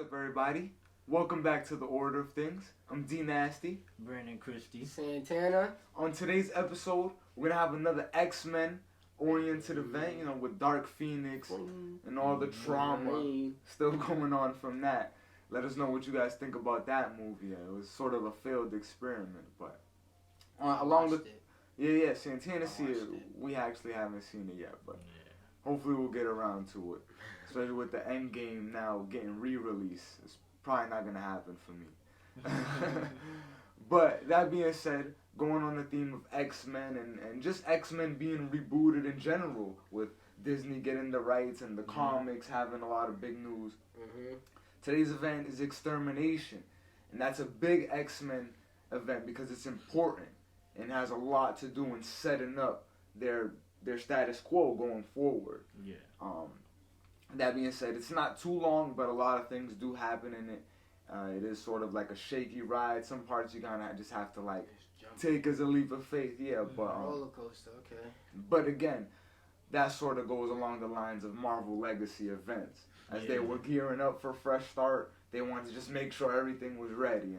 up, everybody? Welcome back to the Order of Things. I'm D Nasty. Brandon Christie. Santana. On today's episode, we're gonna have another X-Men oriented event, with Dark Phoenix and all the trauma still going on from that. Let us know what you guys think about that movie. It was sort of a failed experiment, but along with Santana see it. We actually haven't seen it yet, but hopefully we'll get around to it. Especially with the end game now getting re-released, it's probably not gonna happen for me. But that being said, going on the theme of X-Men and just X-Men being rebooted in general, with Disney getting the rights and the comics having a lot of big news. Today's event is Extermination, and that's a big X-Men event because it's important and has a lot to do in setting up their status quo going forward. That being said, it's not too long, but a lot of things do happen in it. It is sort of like a shaky ride. Some parts you kind of just have to take as a leap of faith. But roller coaster, okay. But again, that sort of goes along the lines of Marvel Legacy events. As they were gearing up for a fresh start, they wanted to just make sure everything was ready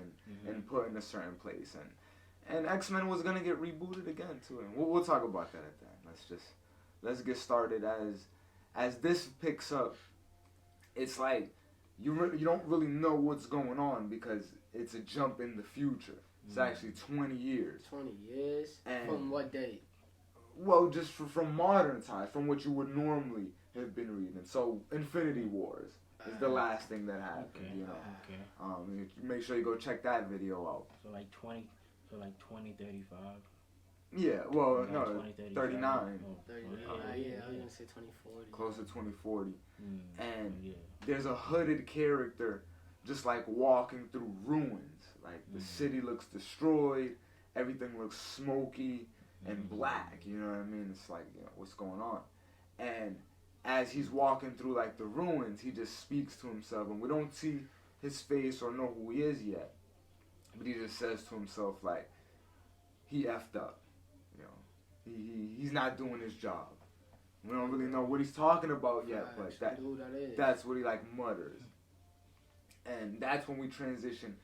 and put in a certain place. And X-Men was gonna get rebooted again too. And we'll talk about that at the end. Let's get started. As this picks up, it's like you don't really know what's going on because it's a jump in the future. It's actually 20 years. 20 years? And from what date? Well, just from modern times, from what you would normally have been reading. So, Infinity Wars is the last thing that happened, make sure you go check that video out. So like 2035. Yeah, well, like no, 2035. 39. I was going to say 2040. Close to 2040. And there's a hooded character just like walking through ruins. Like the city looks destroyed, everything looks smoky and black, you know what I mean? It's like, what's going on? And as he's walking through like the ruins, he just speaks to himself, and we don't see his face or know who he is yet. But he just says to himself like, he effed up. He's not doing his job. We don't really know what he's talking about yet, but that's what he mutters. And that's when we transition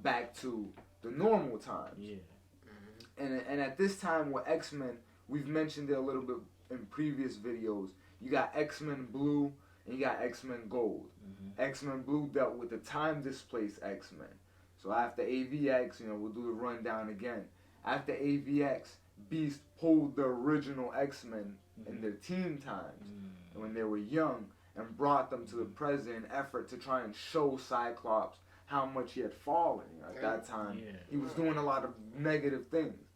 back to the normal times. And at this time with X-Men, we've mentioned it a little bit in previous videos. You got X-Men Blue and you got X-Men Gold. X-Men Blue dealt with the Time Displaced X-Men. So after AVX, we'll do the rundown again. After AVX, Beast pulled the original X-Men in their teen times when they were young and brought them to the present in effort to try and show Cyclops how much he had fallen. At that time, he was doing a lot of negative things.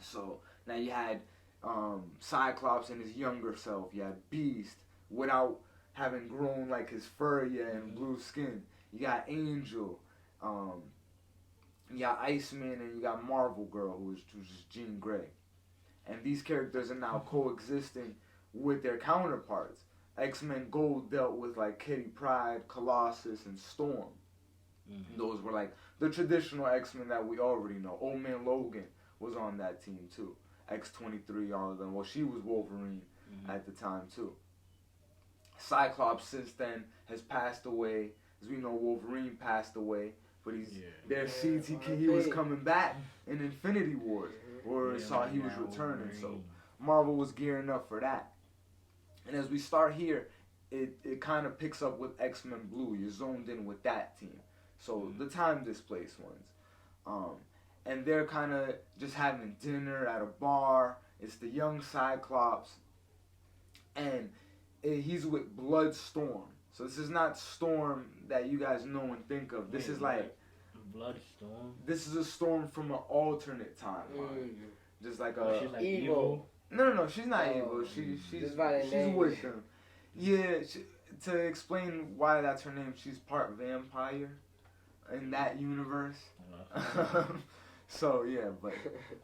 So now you had Cyclops and his younger self. You had Beast without having grown like his fur yet and blue skin. You got Angel. You got Iceman, and you got Marvel Girl, who's just Jean Grey. And these characters are now coexisting with their counterparts. X-Men Gold dealt with Kitty Pryde, Colossus, and Storm. Those were the traditional X-Men that we already know. Old Man Logan was on that team too. X-23, all of them. Well, she was Wolverine at the time too. Cyclops since then has passed away. As we know, Wolverine passed away. But there's seeds he was coming back in Infinity Wars, or saw he was returning. So Marvel was gearing up for that. And as we start here, it kind of picks up with X-Men Blue. You're zoned in with that team. So the Time Displaced ones. And they're kind of just having dinner at a bar. It's the young Cyclops. And he's with Bloodstorm. So this is not Storm that you guys know and think of. This is Bloodstorm. This is a Storm from an alternate timeline. Just like she's evil. No, she's not evil. She's with them. Yeah, to explain why that's her name, she's part vampire in that universe. So but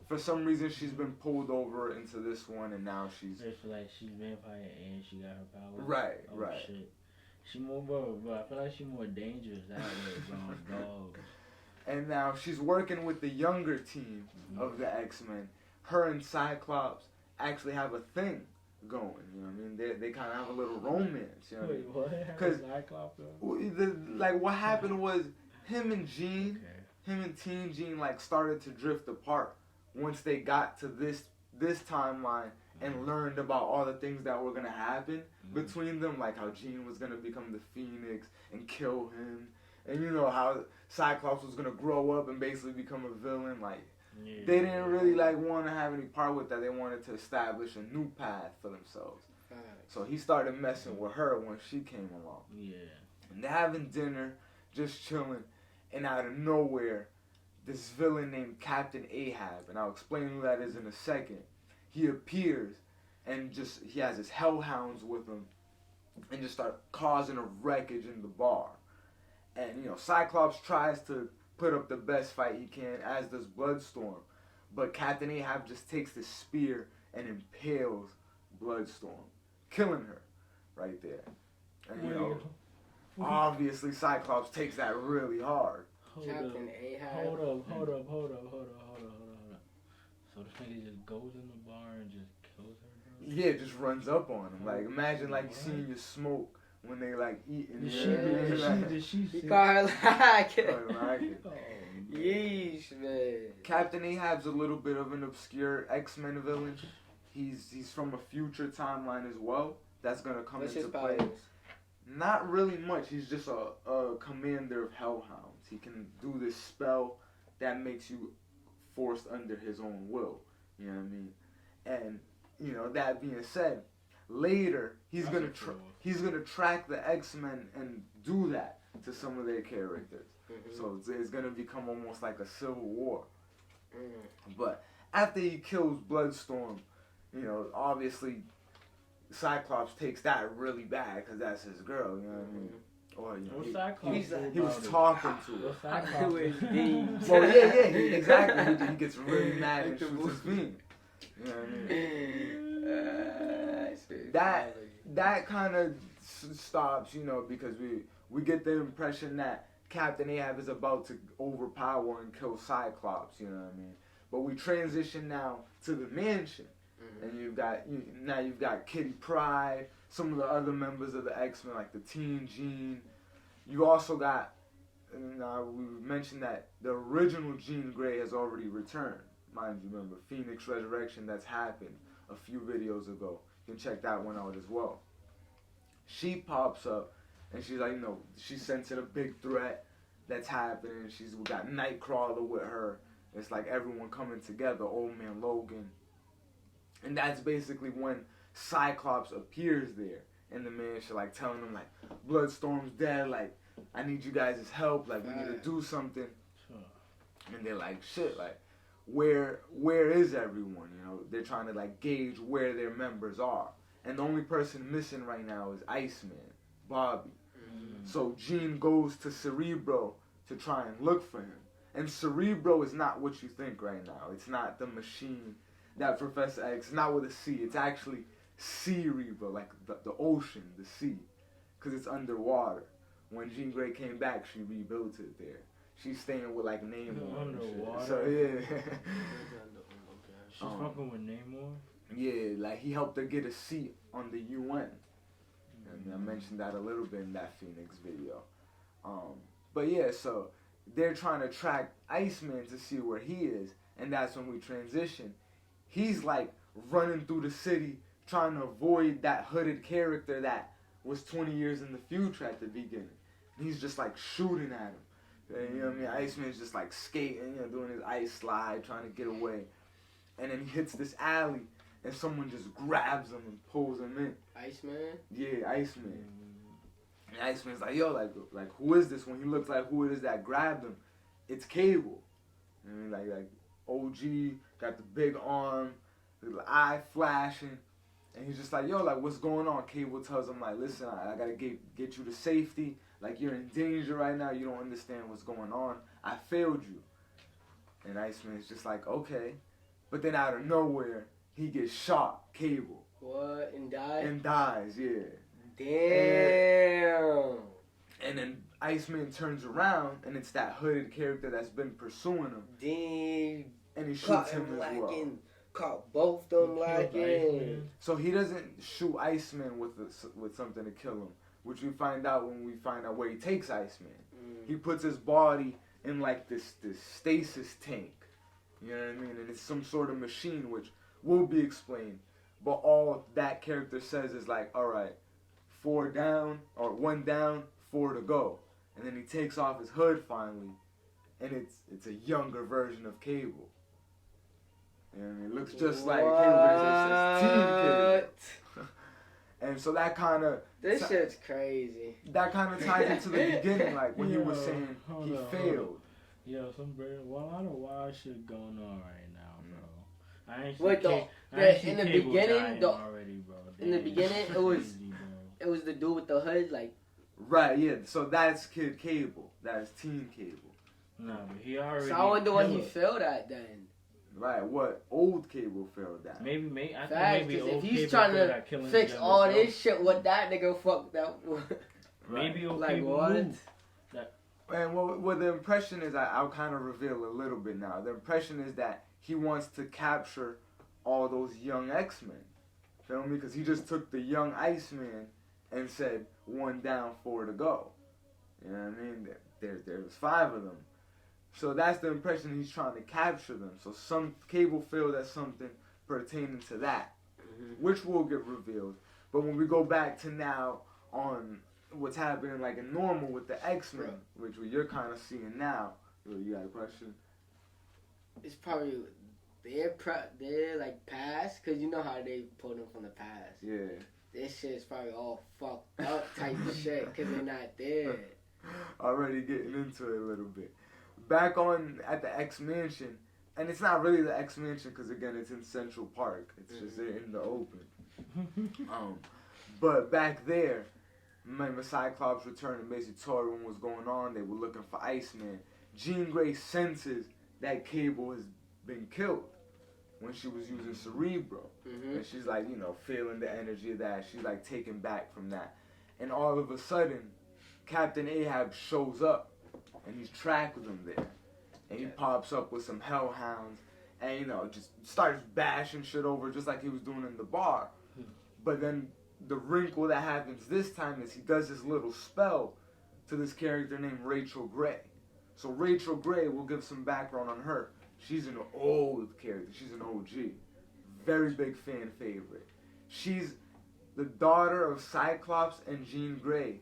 for some reason she's been pulled over into this one, and now she's. I feel like she's vampire and she got her powers. Right. Shit. She more, bro. I feel like she's more dangerous that way, bro. Dog. And now she's working with the younger team of the X-Men. Her and Cyclops actually have a thing going. You know what I mean? They kind of have a little romance. You know Wait, what? Because Cyclops. what happened was him and Jean, him and Teen Jean like started to drift apart once they got to this timeline and learned about all the things that were gonna happen between them, like how Jean was gonna become the Phoenix and kill him, and you know how Cyclops was gonna grow up and basically become a villain. Like they didn't really like want to have any part with that. They wanted to establish a new path for themselves. So he started messing with her when she came along. Yeah. And they're having dinner, just chilling, and out of nowhere, this villain named Captain Ahab, and I'll explain who that is in a second. He appears, and he has his hellhounds with him, and just start causing a wreckage in the bar. And, you know, Cyclops tries to put up the best fight he can, as does Bloodstorm. But Captain Ahab just takes the spear and impales Bloodstorm, killing her right there. And, you know, obviously Cyclops takes that really hard. Captain Ahab. Hold up. So the nigga just goes in the bar and just kills her, bro? Yeah, just runs up on him. Like, imagine, like, seeing you smoke when they, like, eating. Did she He called her like it. Oh, Yeesh, man. Captain Ahab's a little bit of an obscure X-Men villain. He's from a future timeline as well. That's gonna come into play. Not really much. He's just a commander of hellhounds. He can do this spell that makes you forced under his own will. You know what I mean? And you know, that being said, later he's gonna track the X-Men and do that to some of their characters. So it's gonna become almost like a civil war. But after he kills Bloodstorm, you know, obviously Cyclops takes that really bad because that's his girl. You know what I mean? Or, you know, he was talking to her. Well, yeah, exactly. He gets really mad and shoots his beam. You know what I mean? That kind of stops, you know, because we get the impression that Captain Ahab is about to overpower and kill Cyclops. You know what I mean? But we transition now to the mansion, and you've got Kitty Pryde, some of the other members of the X-Men, like the Teen Jean. You also got, we mentioned that the original Jean Grey has already returned. Mind you, remember, Phoenix Resurrection, that's happened a few videos ago. You can check that one out as well. She pops up, and she's like, you know, she's sensing a big threat that's happening. She's got Nightcrawler with her. It's like everyone coming together, Old Man Logan. And that's basically when Cyclops appears there. And the mansion, like, telling them, like, Bloodstorm's dead, like, I need you guys' help, like, we need to do something. And they're like, shit, like, where is everyone? You know, they're trying to, like, gauge where their members are. And the only person missing right now is Iceman, Bobby. So Jean goes to Cerebro to try and look for him. And Cerebro is not what you think right now. It's not the machine that Professor X, not with a C. It's actually Cerebro, like the ocean, the sea, because it's underwater. When Jean Grey came back, she rebuilt it there. She's staying with like Namor. Underwater. So yeah. She's fucking with Namor. Yeah, like he helped her get a seat on the UN. And I mentioned that a little bit in that Phoenix video. But yeah, so they're trying to track Iceman to see where he is, and that's when we transition. He's like running through the city trying to avoid that hooded character that was 20 years in the future at the beginning. And he's just like shooting at him. And, you know what I mean? Iceman's just like skating, you know, doing his ice slide, trying to get away. And then he hits this alley, and someone just grabs him and pulls him in. Iceman? Yeah, Iceman. And Iceman's like, yo, like who is this? When he looks like who it is that grabbed him, it's Cable. I mean, like OG, got the big arm, the eye flashing. And he's just like, yo, like, what's going on? Cable tells him, like, listen, I gotta get you to safety. Like, you're in danger right now. You don't understand what's going on. I failed you. And Iceman's just like, okay. But then out of nowhere, he gets shot, Cable. What? And dies? And dies, yeah. Damn. And then Iceman turns around, and it's that hooded character that's been pursuing him. Damn. And he shoots him as well. Caught both them He killed lacking. Iceman. So he doesn't shoot Iceman with something to kill him, which we find out when we find out where he takes Iceman. He puts his body in like this stasis tank. You know what I mean? And it's some sort of machine which will be explained. But all that character says is like, all right, 4 down or 1 down, 4 to go. And then he takes off his hood finally, and it's a younger version of Cable. And it looks just like Cable, but it's Teen Cable. And so that kind of... This shit's crazy. That kind of ties into the beginning, like when he was saying he failed. Yo, well, a lot of wild shit going on right now, bro. I ain't Wait, seen in the Cable beginning, dying already, bro. in the beginning, it was crazy, it was the dude with the hood, like. Right, yeah. So that's Kid Cable. That's Teen Cable. No, but he already. So I wonder what he killed. failed at then. Right, what old Cable failed at. Maybe I Facts, think maybe because old if he's Cable trying failed at to killing fix his all younger this shit, what that nigga fucked up. Maybe old Like Cable what? moved. And what the impression is, I'll kind of reveal a little bit now. The impression is that he wants to capture all those young X-Men. Feel me? Because he just took the young Iceman and said 1 down, 4 to go. You know what I mean? There was 5 of them. So that's the impression he's trying to capture them. So some Cable failed at something pertaining to that, which will get revealed. But when we go back to now on what's happening like in normal with the X-Men, which you're kind of seeing now. You got a question? It's probably their like past, cause you know how they pulled them from the past. Yeah. This shit's probably all fucked up type of shit, cause they're not there. Already getting into it a little bit. Back on at the X-Mansion, and it's not really the X-Mansion because again it's in Central Park. It's just in the open. But back there, remember Cyclops returned and basically told everyone what's going on. They were looking for Iceman. Jean Grey senses that Cable has been killed when she was using Cerebro. And she's like, feeling the energy of that. She's like taken back from that. And all of a sudden, Captain Ahab shows up and he's tracked with him there. And he pops up with some hellhounds and, just starts bashing shit over just like he was doing in the bar. But then the wrinkle that happens this time is he does this little spell to this character named Rachel Gray. So Rachel Gray, we'll give some background on her. She's an old character. She's an OG. Very big fan favorite. She's the daughter of Cyclops and Jean Grey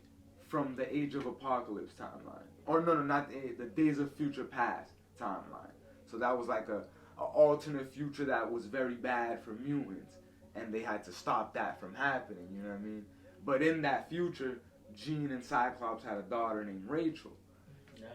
from the Age of Apocalypse timeline. Or no, not the Days of Future Past timeline. So that was like a alternate future that was very bad for mutants. And they had to stop that from happening, you know what I mean? But in that future, Jean and Cyclops had a daughter named Rachel.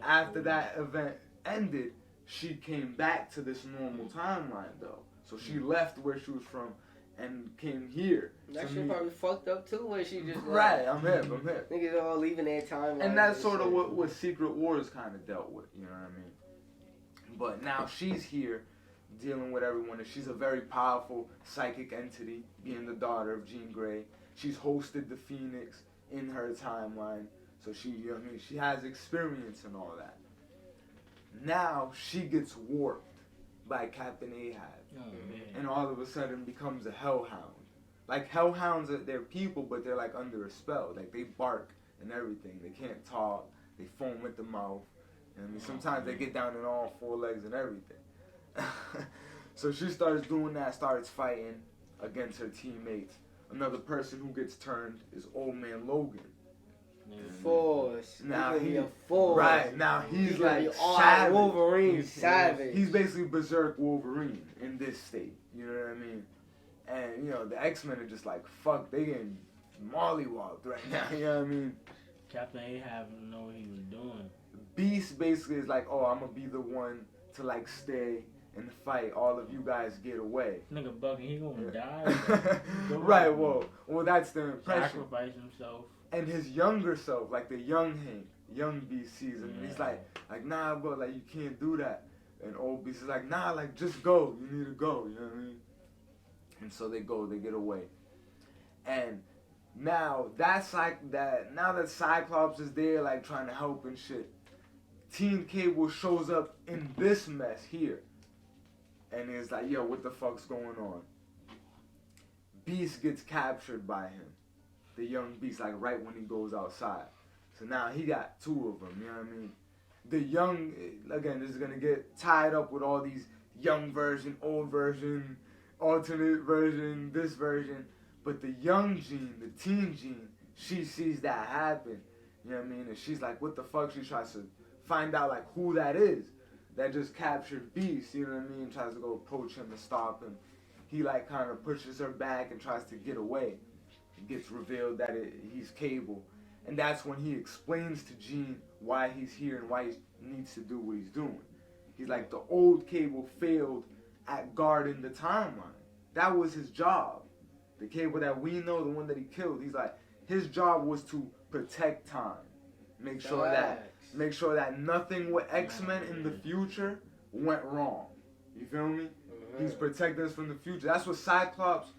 After that event ended, she came back to this normal timeline, though. So she left where she was from and came here. That shit probably fucked up, too, when she just Right, I'm hip. Niggas all leaving their timeline. And that's sort of what Secret Wars kind of dealt with, you know what I mean? But now she's here dealing with everyone, and she's a very powerful psychic entity, being the daughter of Jean Grey. She's hosted the Phoenix in her timeline, so she has experience and all that. Now she gets warped by Captain Ahab, and all of a sudden becomes a hellhound. Like hellhounds, they're people, but they're like under a spell. Like they bark and everything. They can't talk. They foam at the mouth, and sometimes they get down on all 4 legs and everything. So she starts doing that, starts fighting against her teammates. Another person who gets turned is Old Man Logan. Force. Now he's a force. Right, now he's like savage. Wolverine savage. He's basically Berserk Wolverine in this state. You know what I mean? And the X-Men are just like, fuck, they getting mollywopped right now. You know what I mean? Captain Ahab didn't know what he was doing. Beast basically is like, oh, I'm gonna be the one to like stay and fight. All of you guys get away. Nigga bugging, he gonna die. Right. Well, that's the impression. Sacrifice himself. And his younger self, like the young Hank, young Beast sees him, and he's like, nah, bro, like you can't do that. And old Beast is like, nah, like just go. You need to go. You know what I mean? And so they go. They get away. And now that Cyclops is there, like trying to help and shit, Teen Cable shows up in this mess here. and it's like, yo, what the fuck's going on? Beast gets captured by him. The young Beast, like right when he goes outside. So now he got two of them, you know what I mean? The young, again, is going to get tied up with all these young version, old version, alternate version, this version. But the young Jean, the teen Jean, she sees that happen, you know what I mean? And she's like, what the fuck? She tries to find out, like, who that is that just captured Beast, you know what I mean? Tries to go approach him and stop him. He, like, kind of pushes her back and tries to get away. It gets revealed that he's Cable. And that's when he explains to Jean why he's here and why he needs to do what he's doing. He's like, the old Cable failed at guarding the timeline. That was his job. The Cable that we know, the one that he killed, he's like, his job was to protect time. Make sure that nothing with X-Men in the future went wrong. You feel me? He's protecting us from the future. That's what Cyclops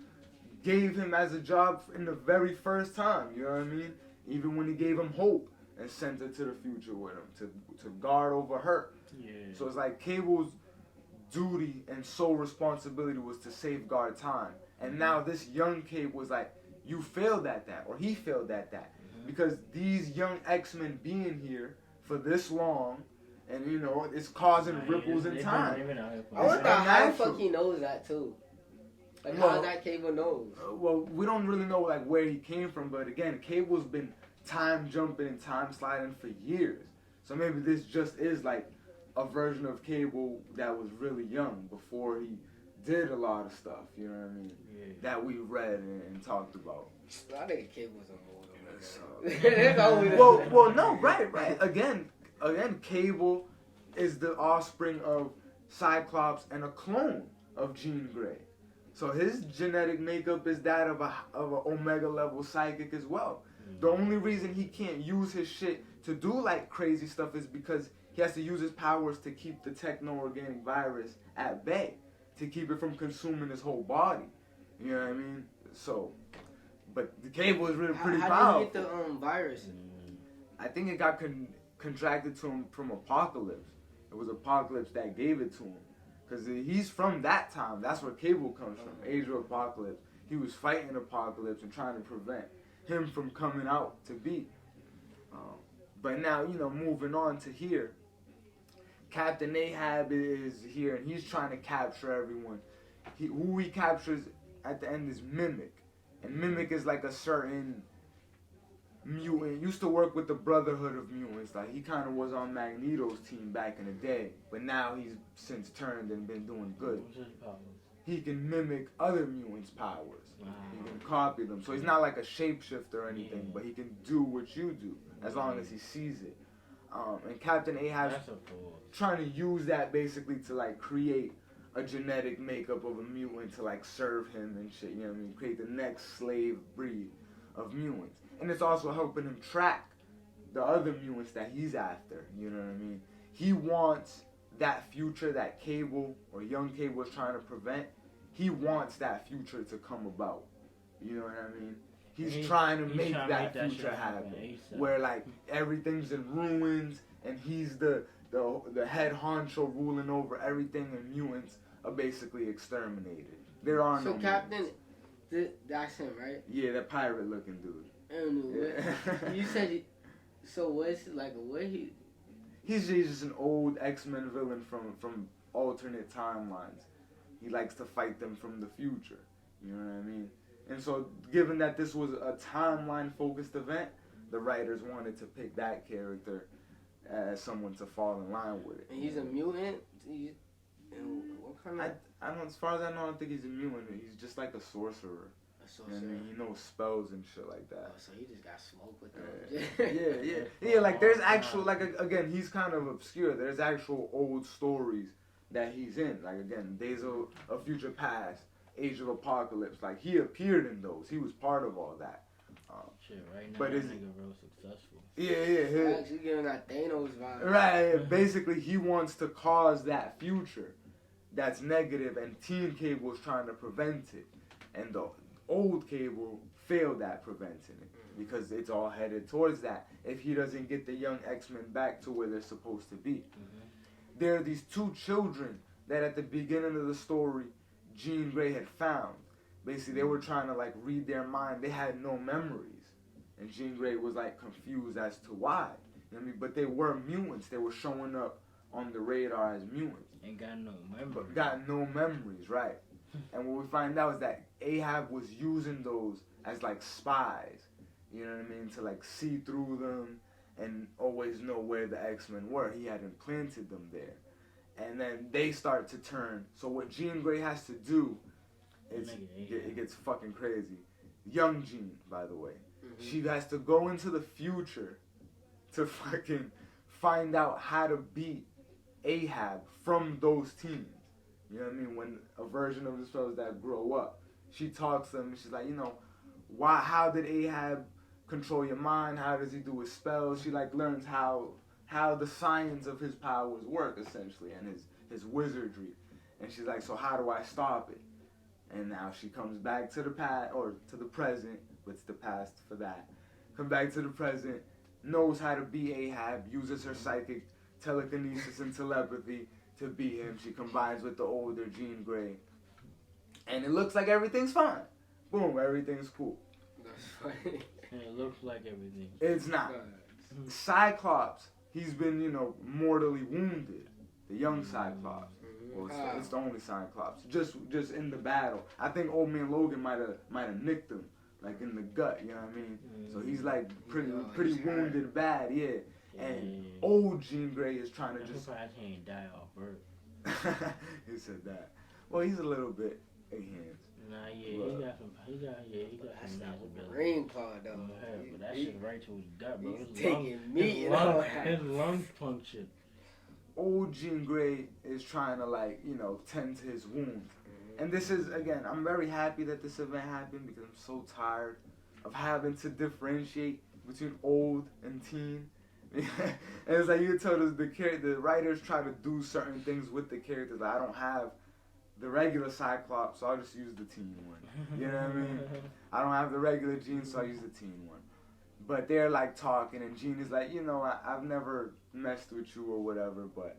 gave him as a job in the very first time. You know what I mean? Even when he gave him Hope and sent her to the future with him to guard over her. Yeah. So it's like Cable's duty and sole responsibility was to safeguard time. And now this young Cable was like, you failed at that, or he failed at that. Because these young X-Men being here for this long, and you know, it's causing ripples in time. I wonder how the fuck he knows that too. Like, how that Cable knows? Well, we don't really know like where he came from, but again, Cable's been time jumping and time sliding for years. So maybe this just is like a version of Cable that was really young before he did a lot of stuff, you know what I mean? Yeah. That we read and talked about. I think Cable was old. Well, no, right. Again, Cable is the offspring of Cyclops and a clone of Jean Grey. So his genetic makeup is that of a Omega level psychic as well. The only reason he can't use his shit to do like crazy stuff is because he has to use his powers to keep the techno-organic virus at bay, to keep it from consuming his whole body. You know what I mean? So, but the Cable is really pretty powerful. How did he get the virus? I think it got contracted to him from Apocalypse. It was Apocalypse that gave it to him. Because he's from that time. That's where Cable comes from. Age of Apocalypse. He was fighting Apocalypse and trying to prevent him from coming out to be. But now, you know, moving on to here. Captain Ahab is here and he's trying to capture everyone. Who he captures at the end is Mimic. And Mimic is like a certain mutant. Used to work with the Brotherhood of Mutants. Like, he kind of was on Magneto's team back in the day. But now he's since turned and been doing good. He can mimic other mutants' powers. Wow. He can copy them. So he's not like a shapeshifter or anything, but he can do what you do as long as he sees it. And Captain Ahab's trying to use that basically to like create a genetic makeup of a mutant to like serve him and shit, you know what I mean? Create the next slave breed of mutants. And it's also helping him track the other mutants that he's after, you know what I mean? He wants that future that Cable or young Cable is trying to prevent. He wants that future to come about, you know what I mean? He's trying to make that future happen, where like everything's in ruins and he's the head honcho ruling over everything, and mutants are basically exterminated. There are no Captain, that's him, right? Yeah, that pirate looking dude. Yeah. You said so what's like what he? He's just an old X-Men villain from alternate timelines. He likes to fight them from the future. You know what I mean? And so, given that this was a timeline-focused event, the writers wanted to pick that character as someone to fall in line with it. And he's a mutant? What kind of... I don't, as far as I know, I don't think he's a mutant. He's just like a sorcerer. A sorcerer? And he knows spells and shit like that. Oh, so he just got smoked with them. Yeah, like there's actual, like, again, he's kind of obscure. There's actual old stories that he's in. Like, again, Days of Future Past, Age of Apocalypse. Like, he appeared in those. He was part of all that. Shit, right now, but that nigga real successful. Yeah. Actually giving that Thanos vibe. Right, basically, he wants to cause that future that's negative, and Teen Cable is trying to prevent it. And the old Cable failed at preventing it, because it's all headed towards that if he doesn't get the young X-Men back to where they're supposed to be. There are these two children that at the beginning of the story, Jean Grey had found. Basically, they were trying to like read their mind. They had no memories, and Jean Grey was like confused as to why. You know what I mean? But they were mutants. They were showing up on the radar as mutants. Ain't got no memories. But got no memories, right? And what we find out is that Ahab was using those as like spies. You know what I mean? To like see through them and always know where the X-Men were. He had implanted them there. And then they start to turn. So what Jean Grey has to do is, it gets fucking crazy. Young Jean, by the way. Mm-hmm. She has to go into the future to fucking find out how to beat Ahab from those teens. You know what I mean? When a version of the spells that grow up, she talks to them and she's like, you know, how did Ahab control your mind? How does he do his spells? She like learns how the science of his powers work essentially and his wizardry. And she's like, so how do I stop it? And now she comes back to the past or to the present. What's the past for that? Come back to the present, knows how to be Ahab, uses her psychic telekinesis and telepathy to beat him. She combines with the older Jean Grey. And it looks like everything's fine. Boom, everything's cool. That's funny. And it looks like everything. It's not. Cyclops, he's been, you know, mortally wounded. The young Cyclops. Well, it's the only Cyclops. Just in the battle. I think Old Man Logan might have nicked him, like in the gut. You know what I mean? So he's like pretty wounded, bad. Yeah. And old Jean Grey is trying to just. I'm surprised he ain't die off birth. He said that. Well, he's a little bit hands. Nah, yeah, he got that's some not nice marine claw though. But that shit right to his gut, bro. He's taking meat and all that. His lungs punctured. Old Jean Grey is trying to, like, you know, tend to his wounds. And this is, again, I'm very happy that this event happened because I'm so tired of having to differentiate between old and teen. And it's like you told us the writers try to do certain things with the characters. Like, I don't have the regular Cyclops, so I'll just use the teen one. You know what I mean? I don't have the regular Jean, so I use the teen one. But they're like talking, and Jean is like, you know, I've never messed with you or whatever, but,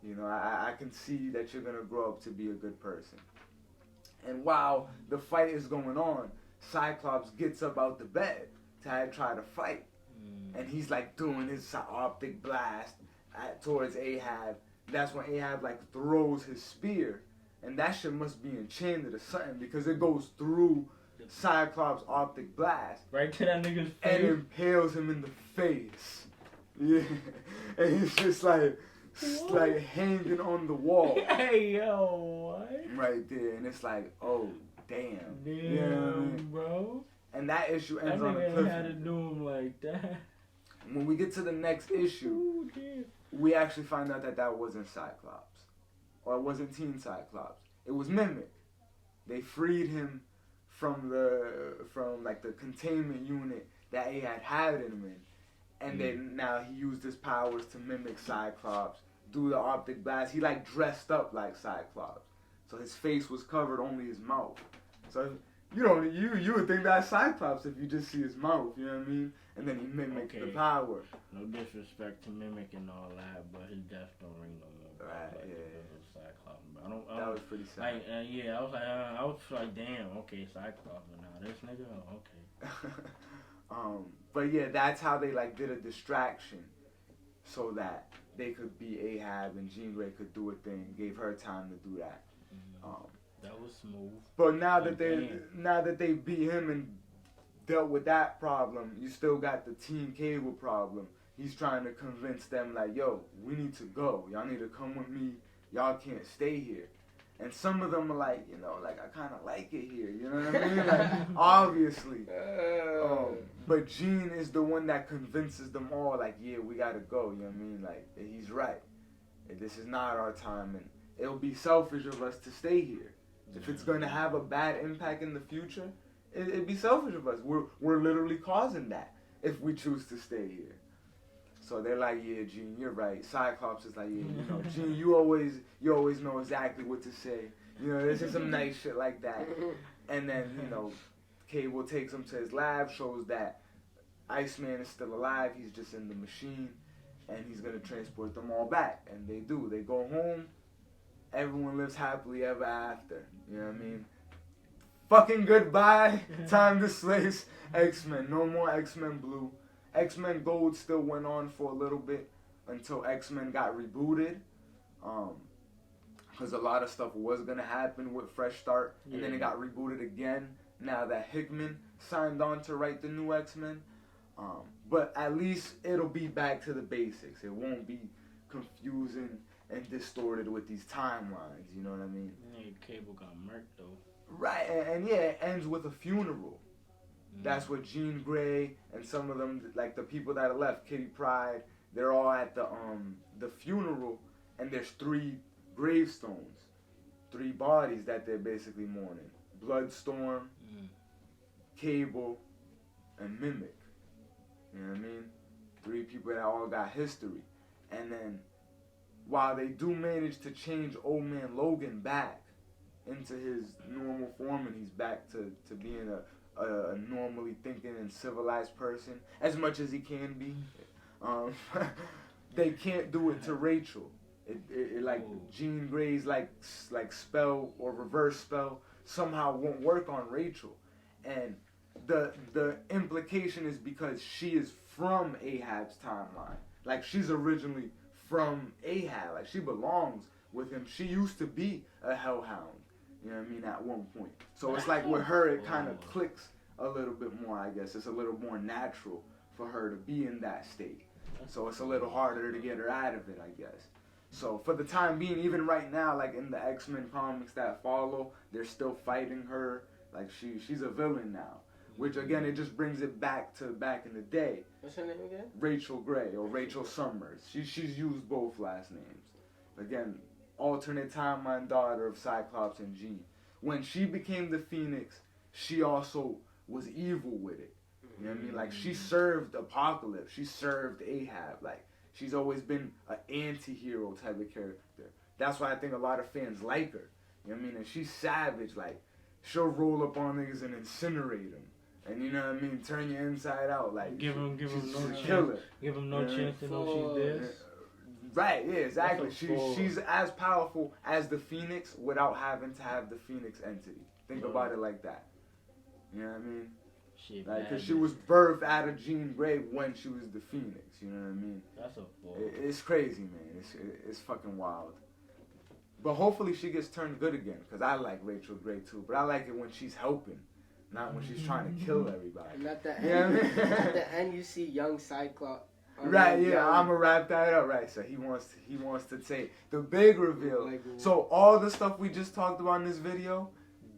you know, I can see that you're going to grow up to be a good person. And while the fight is going on, Cyclops gets up out the bed to try to fight. And he's like doing his optic blast towards Ahab. That's when Ahab like throws his spear. And that shit must be enchanted or something because it goes through Cyclops' optic blast. Right to that nigga's face. And impales him in the face. Yeah. And he's just like hanging on the wall. Hey, yo, what? Right there. And it's like, oh, damn. Damn, you know what I mean? bro. And that issue ends that on a nigga cliffhanger. had to do him like that. When we get to the next issue, we actually find out that wasn't Cyclops. Or it wasn't Teen Cyclops. It was Mimic. They freed him from the containment unit that Ahab had him in. And then now he used his powers to mimic Cyclops, do the optic blast. He like dressed up like Cyclops. So his face was covered, only his mouth. So you would think that's Cyclops if you just see his mouth, you know what I mean? And then he mimicked the power. No disrespect to Mimic and all that, but his death don't ring no more. Right, like, yeah. Cyclops, bro. That was pretty sad. Like, I was like, damn, okay, Cyclops, but now this nigga, okay. But yeah, that's how they like did a distraction so that they could be Ahab and Jean Grey could do a thing, gave her time to do that. That was smooth. But now that they beat him and dealt with that problem, you still got the Team Cable problem. He's trying to convince them like, yo, we need to go. Y'all need to come with me. Y'all can't stay here. And some of them are like, you know, like, I kind of like it here. You know what I mean? Like, obviously. But Jean is the one that convinces them all, like, yeah, we got to go. You know what I mean? Like, he's right. This is not our time. And it'll be selfish of us to stay here. If it's going to have a bad impact in the future, it'd be selfish of us. We're literally causing that if we choose to stay here. So they're like, yeah, Jean, you're right. Cyclops is like, yeah, you know, Jean, you always know exactly what to say. You know, this is some nice shit like that. And then, you know, Cable takes him to his lab, shows that Iceman is still alive. He's just in the machine, and he's going to transport them all back. And they do. They go home, everyone lives happily ever after. You know what I mean? Fucking goodbye, Time Displaced X-Men. No more X-Men Blue. X-Men Gold still went on for a little bit until X-Men got rebooted. Because a lot of stuff was going to happen with Fresh Start. And then it got rebooted again now that Hickman signed on to write the new X-Men. But at least it'll be back to the basics. It won't be confusing and distorted with these timelines. You know what I mean? Yeah, Cable got murked though. Right, and yeah, it ends with a funeral. That's what Jean Grey and some of them, like the people that are left, Kitty Pryde, they're all at the funeral, and there's 3 gravestones, 3 bodies that they're basically mourning: Bloodstorm, Cable, and Mimic. You know what I mean? 3 people that all got history. And then, while they do manage to change Old Man Logan back into his normal form, and he's back to being a normally thinking and civilized person, as much as he can be, they can't do it to Rachel. It like Jean Grey's like spell or reverse spell somehow won't work on Rachel, and the implication is because she is from Ahab's timeline. Like, she's originally from Ahab. Like, she belongs with him. She used to be a hellhound. You know what I mean? At one point. So it's like with her, it kind of clicks a little bit more, I guess. It's a little more natural for her to be in that state. So it's a little harder to get her out of it, I guess. So for the time being, even right now, like in the X-Men comics that follow, they're still fighting her. Like, she's a villain now. Which, again, it just brings it back to back in the day. What's her name again? Rachel Grey, or Rachel Summers. She's used both last names. Again, alternate timeline daughter of Cyclops and Jean. When she became the Phoenix, she also was evil with it. You know what I mean? Like, she served Apocalypse. She served Ahab. Like, she's always been an anti-hero type of character. That's why I think a lot of fans like her. You know what I mean? And she's savage. Like, she'll roll up on niggas and incinerate them. And you know what I mean? Turn you inside out. Like, give him no chance. Killer. Give him no chance to know she's this. Right, yeah, exactly. She's as powerful as the Phoenix without having to have the Phoenix entity. Think about it like that. You know what I mean? Like, because she was birthed out of Jean Grey when she was the Phoenix. You know what I mean? That's a fool. It's crazy, man. It's fucking wild. But hopefully she gets turned good again, because I like Rachel Grey too. But I like it when she's helping, not when she's trying to kill everybody. And at the end, you know what I mean? at the end you see young Cyclops. Right, yeah, I'm gonna wrap that up. Right, so he wants to take the big reveal. So all the stuff we just talked about in this video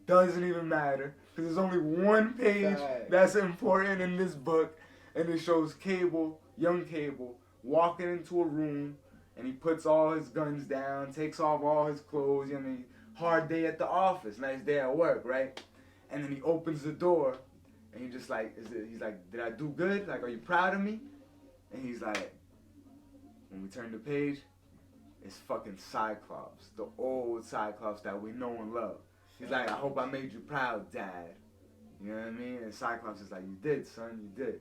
doesn't even matter, because there's only one page that's important in this book, and it shows Cable, young Cable, walking into a room, and he puts all his guns down, takes off all his clothes. I mean, hard day at the office, nice day at work, right? And then he opens the door, and he just like, he's like, did I do good? Like, are you proud of me? And he's like, when we turn the page, it's fucking Cyclops, the old Cyclops that we know and love. He's like, I hope I made you proud, Dad. You know what I mean? And Cyclops is like, you did, son, you did.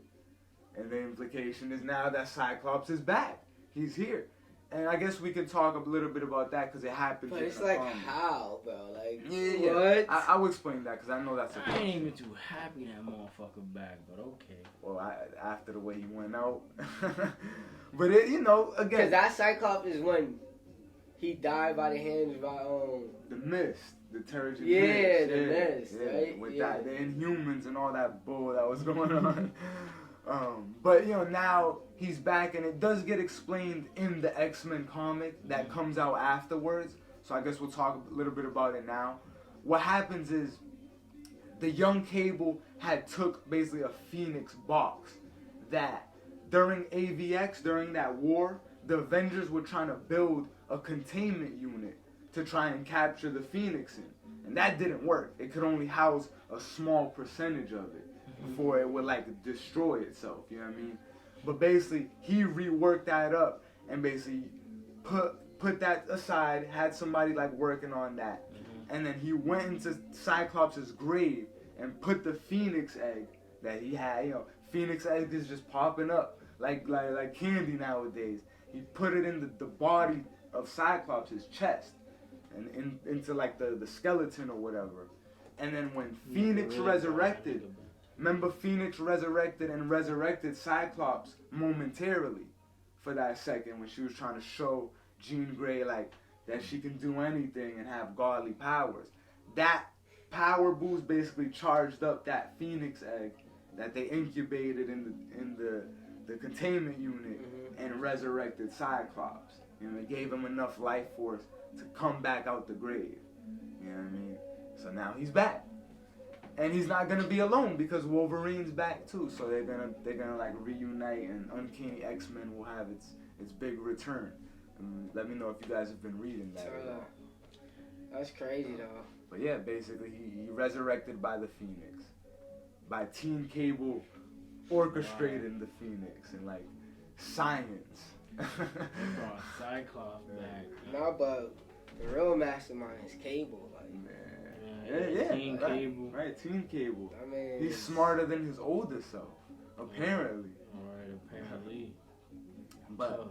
And the implication is now that Cyclops is back. He's here. And I guess we can talk a little bit about that, because it happens. But it's like, how, bro? Like, yeah. What? I will explain that, because I know that's a I ain't even too happy that motherfucker back, but okay. Well, after the way he went out. But, it, you know, again. Because that Cyclops is when he died by the hands of the Mist. The Turgid Mist. Yeah, the Mist, right? With that, the Inhumans and all that bull that was going on. But, you know, now he's back, and it does get explained in the X-Men comic that comes out afterwards. So I guess we'll talk a little bit about it now. What happens is the young Cable had took basically a Phoenix box that during AVX, during that war, the Avengers were trying to build a containment unit to try and capture the Phoenix in. And that didn't work. It could only house a small percentage of it before it would like destroy itself, you know what I mean? But basically, he reworked that up and basically put that aside, had somebody like working on that. And then he went into Cyclops' grave and put the Phoenix egg that he had. You know, Phoenix egg is just popping up like candy nowadays. He put it in the body of Cyclops' chest. and into like the skeleton or whatever. And then when Phoenix resurrected, remember Phoenix resurrected and resurrected Cyclops momentarily for that second when she was trying to show Jean Grey like that she can do anything and have godly powers. That power boost basically charged up that Phoenix egg that they incubated in the containment unit and resurrected Cyclops. You know, it gave him enough life force to come back out the grave. You know what I mean? So now he's back. And he's not gonna be alone because Wolverine's back too. So they're gonna like reunite, and Uncanny X-Men will have its big return. And let me know if you guys have been reading that. That's crazy though. But yeah, basically he resurrected by the Phoenix, by Team Cable orchestrating the Phoenix and like science. They brought Cyclops back. No, but the real mastermind is Cable. Like, yeah, Team Cable. Right, Team Cable. I mean, he's smarter than his older self, apparently. Alright, apparently. But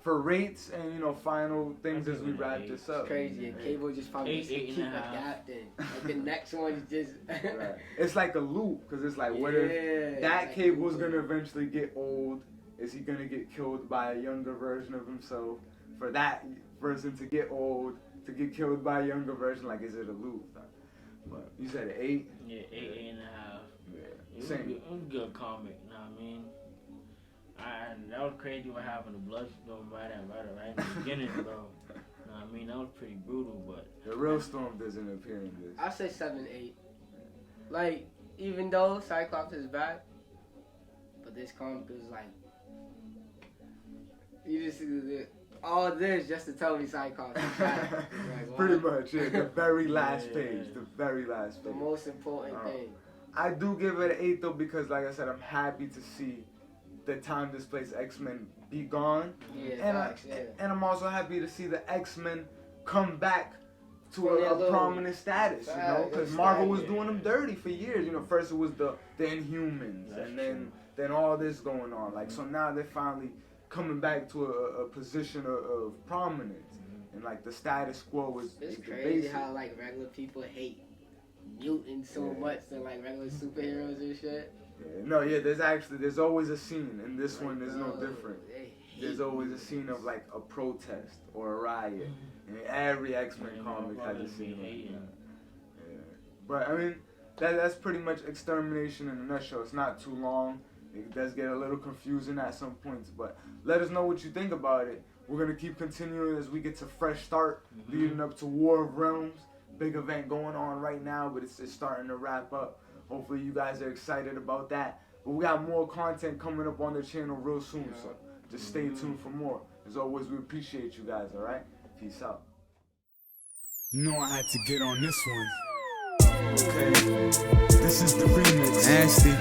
for rates and final things as we wrap this up. It's crazy. And Cable just probably keep adapting. Like the next one is just. Right. It's like a loop because it's like, what if that Cable's gonna eventually get old? Is he gonna get killed by a younger version of himself? For that person to get old, to get killed by a younger version, like, is it a loop? But you said 8? Yeah, 8.5. Yeah, It was a good comic, you know what I mean? That was crazy what happened to Bloodstorm right in the beginning, bro. You know what I mean? That was pretty brutal, but... The real Storm doesn't appear in this. I say 7, 8. Like, even though Cyclops is back, but this comic is like... You just all this just to tell me Cyclops is back. Like, pretty much, yeah. The very last page. The very last page. The most important thing. I do give it an 8 though because, like I said, I'm happy to see the Time Displaced X-Men be gone. Yeah, and I'm also happy to see the X-Men come back to a prominent status, because Marvel was doing them dirty for years. First it was the Inhumans, and then all this going on. Like, so now they're finally coming back to a position of prominence, and like the status quo is. It's crazy how like regular people hate mutants so much than like regular superheroes and shit. There's always a scene, and this one is no different. There's always a scene of like a protest or a riot, and every X-Men comic has a scene like that. Yeah. But I mean, that's pretty much Extermination in a nutshell. It's not too long. It does get a little confusing at some points, but let us know what you think about it. We're gonna keep continuing as we get to Fresh Start, leading up to War of Realms. Big event going on right now, but it's starting to wrap up. Hopefully you guys are excited about that. But we got more content coming up on the channel real soon, so just stay tuned for more. As always, we appreciate you guys, alright? Peace out. I had to get on this one. Okay. This is the remix. Nasty.